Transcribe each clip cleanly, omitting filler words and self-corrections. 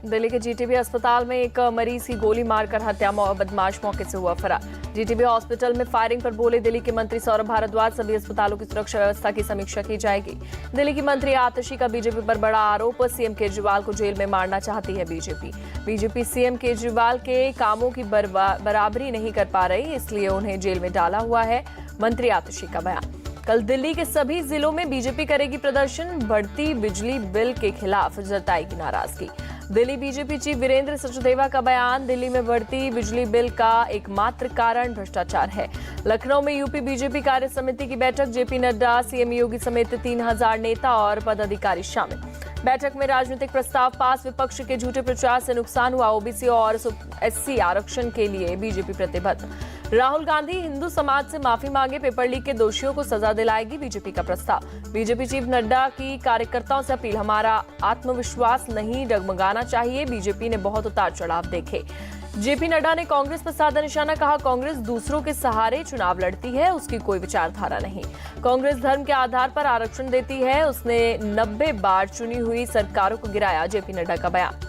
दिल्ली के जीटीबी अस्पताल में एक मरीज की गोली मारकर हत्या, बदमाश मौके से हुआ फरार। जीटीबी हॉस्पिटल में फायरिंग पर बोले दिल्ली के मंत्री सौरभ भारद्वाज, सभी अस्पतालों की सुरक्षा व्यवस्था की समीक्षा की जाएगी। दिल्ली की मंत्री आतिशी का बीजेपी पर बड़ा आरोप, सीएम केजरीवाल को जेल में मारना चाहती है बीजेपी सीएम केजरीवाल के कामों की बराबरी नहीं कर पा रही, इसलिए उन्हें जेल में डाला हुआ है। मंत्री आतिशी का बयान। कल दिल्ली के सभी जिलों में बीजेपी करेगी प्रदर्शन, बढ़ती बिजली बिल के खिलाफ जताएगी नाराजगी। दिल्ली बीजेपी चीफ वीरेंद्र सचदेवा का बयान, दिल्ली में बढ़ती बिजली बिल का एकमात्र कारण भ्रष्टाचार है। लखनऊ में यूपी बीजेपी कार्य समिति की बैठक, जेपी नड्डा, सीएम योगी समेत 3000 नेता और पदाधिकारी शामिल। बैठक में राजनीतिक प्रस्ताव पास, विपक्ष के झूठे प्रचार से नुकसान हुआ, ओबीसी और एससी आरक्षण के लिए बीजेपी प्रतिबद्ध। राहुल गांधी हिंदू समाज से माफी मांगे, पेपर लीक के दोषियों को सजा दिलाएगी बीजेपी का प्रस्ताव। बीजेपी चीफ नड्डा की कार्यकर्ताओं से अपील, हमारा आत्मविश्वास नहीं डगमगाना चाहिए, बीजेपी ने बहुत उतार चढ़ाव देखे। जेपी नड्डा ने कांग्रेस पर साधा निशाना, कहा कांग्रेस दूसरों के सहारे चुनाव लड़ती है, उसकी कोई विचारधारा नहीं। कांग्रेस धर्म के आधार पर आरक्षण देती है, उसने 90 बार चुनी हुई सरकारों को गिराया, जेपी नड्डा का बयान।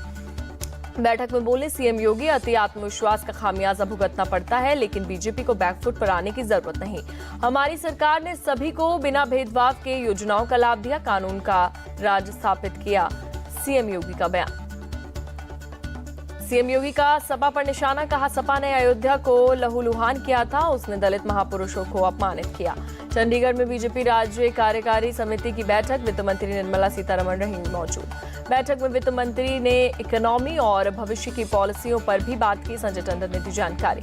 बैठक में बोले सीएम योगी, अति आत्मविश्वास का खामियाजा भुगतना पड़ता है, लेकिन बीजेपी को बैकफुट पर आने की जरूरत नहीं। हमारी सरकार ने सभी को बिना भेदभाव के योजनाओं का लाभ दिया, कानून का राज स्थापित किया, सीएम योगी का बयान। सीएम योगी का सपा पर निशाना, कहा सपा ने अयोध्या को लहूलुहान किया था, उसने दलित महापुरुषों को अपमानित किया। चंडीगढ़ में बीजेपी राज्य कार्यकारी समिति की बैठक, वित्त मंत्री निर्मला सीतारमण रही मौजूद। बैठक में वित्त मंत्री ने इकोनॉमी और भविष्य की पॉलिसियों पर भी बात की, संजय टंडन ने दी जानकारी।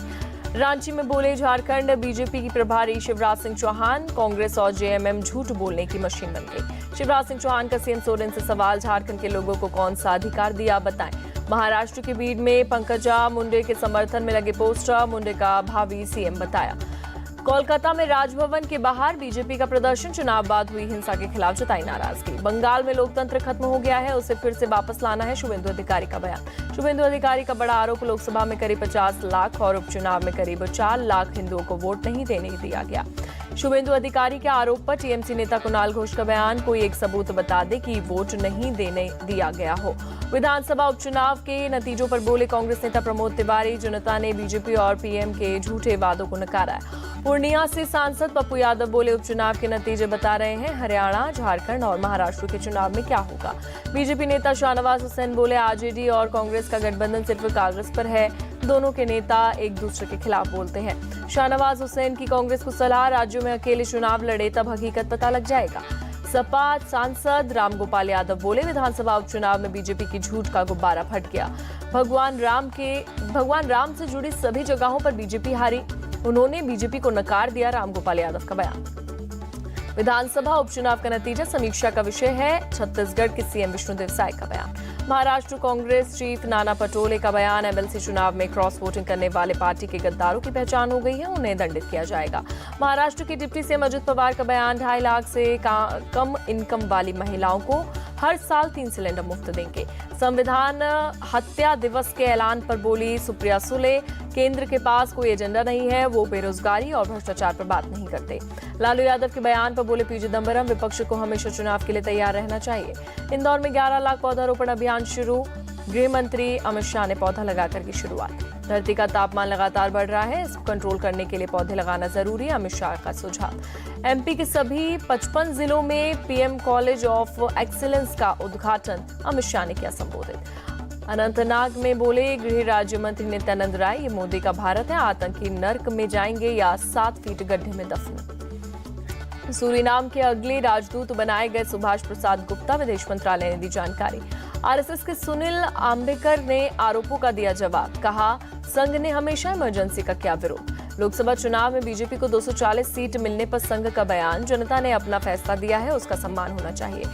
रांची में बोले झारखंड बीजेपी की प्रभारी शिवराज सिंह चौहान, कांग्रेस और जेएमएम झूठ बोलने की मशीन बन गई। शिवराज सिंह चौहान का सीएम सोरेन से सवाल, झारखंड के लोगों को कौन सा अधिकार दिया, बताएं। महाराष्ट्र के बीड में पंकजा मुंडे के समर्थन में लगे पोस्टर, मुंडे का भावी सीएम बताया। कोलकाता में राजभवन के बाहर बीजेपी का प्रदर्शन, चुनाव बाद हुई हिंसा के खिलाफ जताई नाराजगी। बंगाल में लोकतंत्र खत्म हो गया है, उसे फिर से वापस लाना है, शुभेंदु अधिकारी का बयान। शुभेंदु अधिकारी का बड़ा आरोप, लोकसभा में करीब 50 लाख और उपचुनाव में करीब 4 लाख हिंदुओं को वोट नहीं देने दिया गया। शुभेंदु अधिकारी के आरोप पर टीएमसी नेता कुणाल घोष का बयान, कोई एक सबूत बता दे कि वोट नहीं देने दिया गया हो। विधानसभा उपचुनाव के नतीजों पर बोले कांग्रेस नेता प्रमोद तिवारी, जनता ने बीजेपी और पीएम के झूठे वादों को नकारा है। पूर्णिया से सांसद पप्पू यादव बोले, उपचुनाव के नतीजे बता रहे हैं, हरियाणा, झारखंड और महाराष्ट्र के चुनाव में क्या होगा। बीजेपी नेता शाहनवाज हुसैन बोले, आरजेडी और कांग्रेस का गठबंधन सिर्फ कागज पर है, दोनों के नेता एक दूसरे के खिलाफ बोलते हैं। शाहनवाज हुसैन की कांग्रेस को सलाह, राज्यों में अकेले चुनाव लड़े तब हकीकत पता लग जाएगा। सपा सांसद रामगोपाल यादव बोले, विधानसभा उपचुनाव में बीजेपी की झूठ का गुब्बारा फट गया। भगवान राम से जुड़ी सभी जगहों पर बीजेपी हारी, उन्होंने बीजेपी को नकार दिया, रामगोपाल यादव का बयान। विधानसभा उपचुनाव का नतीजा समीक्षा का विषय है, छत्तीसगढ़ के सीएम विष्णुदेव साय का बयान। महाराष्ट्र कांग्रेस चीफ नाना पटोले का बयान, एमएलसी चुनाव में क्रॉस वोटिंग करने वाले पार्टी के गद्दारों की पहचान हो गई है, उन्हें दंडित किया जाएगा। महाराष्ट्र के डिप्टी सीएम अजित पवार का बयान, 2.5 लाख से कम इनकम वाली महिलाओं को हर साल 3 सिलेंडर मुफ्त देंगे। संविधान हत्या दिवस के ऐलान पर बोली सुप्रिया सुले, केंद्र के पास कोई एजेंडा नहीं है, वो बेरोजगारी और भ्रष्टाचार पर बात नहीं करते। लालू यादव के बयान पर बोले पी चिदंबरम, विपक्ष को हमेशा चुनाव के लिए तैयार रहना चाहिए। इंदौर में 11 लाख पौधारोपण अभियान शुरू, गृह मंत्री अमित शाह ने पौधा लगाकर की शुरुआत। धरती का तापमान लगातार बढ़ रहा है, इसको कंट्रोल करने के लिए पौधे लगाना जरूरी है, अमित शाह का सुझाव। एमपी के सभी 55 जिलों में पीएम कॉलेज ऑफ एक्सीलेंस का उद्घाटन, अमित शाह ने किया संबोधित। अनंतनाग में बोले गृह राज्य मंत्री नित्यानंद राय, ये मोदी का भारत है, आतंकी नर्क में जाएंगे या 7 फीट गड्ढे में दफन। सूरीनाम के अगले राजदूत बनाए गए सुभाष प्रसाद गुप्ता, विदेश मंत्रालय ने दी जानकारी। आरएसएस के सुनील आम्बेकर ने आरोपों का दिया जवाब, कहा संघ ने हमेशा इमरजेंसी का किया विरोध। लोकसभा चुनाव में बीजेपी को 240 सीट मिलने पर संघ का बयान, जनता ने अपना फैसला दिया है, उसका सम्मान होना चाहिए।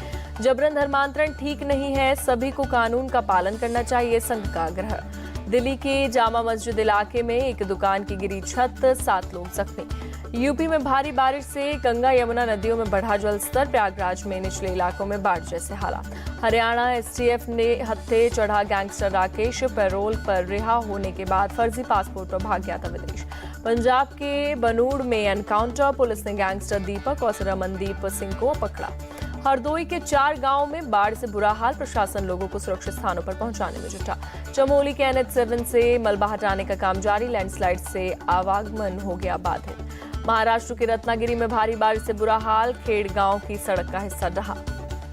जबरन धर्मांतरण ठीक नहीं है, सभी को कानून का पालन करना चाहिए, संघ का आग्रह। दिल्ली के जामा मस्जिद इलाके में एक दुकान की गिरी छत, 7 लोग जख्मी। यूपी में भारी बारिश से गंगा यमुना नदियों में बढ़ा जल स्तर, प्रयागराज में निचले इलाकों में बाढ़ जैसे हालात। हरियाणा एसटीएफ ने हत्थे चढ़ा गैंगस्टर राकेश, पैरोल पर रिहा होने के बाद फर्जी पासपोर्ट पर भाग गया था विदेश। पंजाब के बनूड़ में एनकाउंटर, पुलिस ने गैंगस्टर दीपक और रमनदीप सिंह को पकड़ा। हरदोई के 4 गांवों में बाढ़ से बुरा हाल, प्रशासन लोगों को सुरक्षित स्थानों पर पहुंचाने में जुटा। चमोली के NH7 से मलबा हटाने का काम जारी, लैंडस्लाइड से आवागमन हो गया बाधित। महाराष्ट्र के रत्नागिरी में भारी बारिश से बुरा हाल, खेड़ गांव की सड़क का हिस्सा ढहा।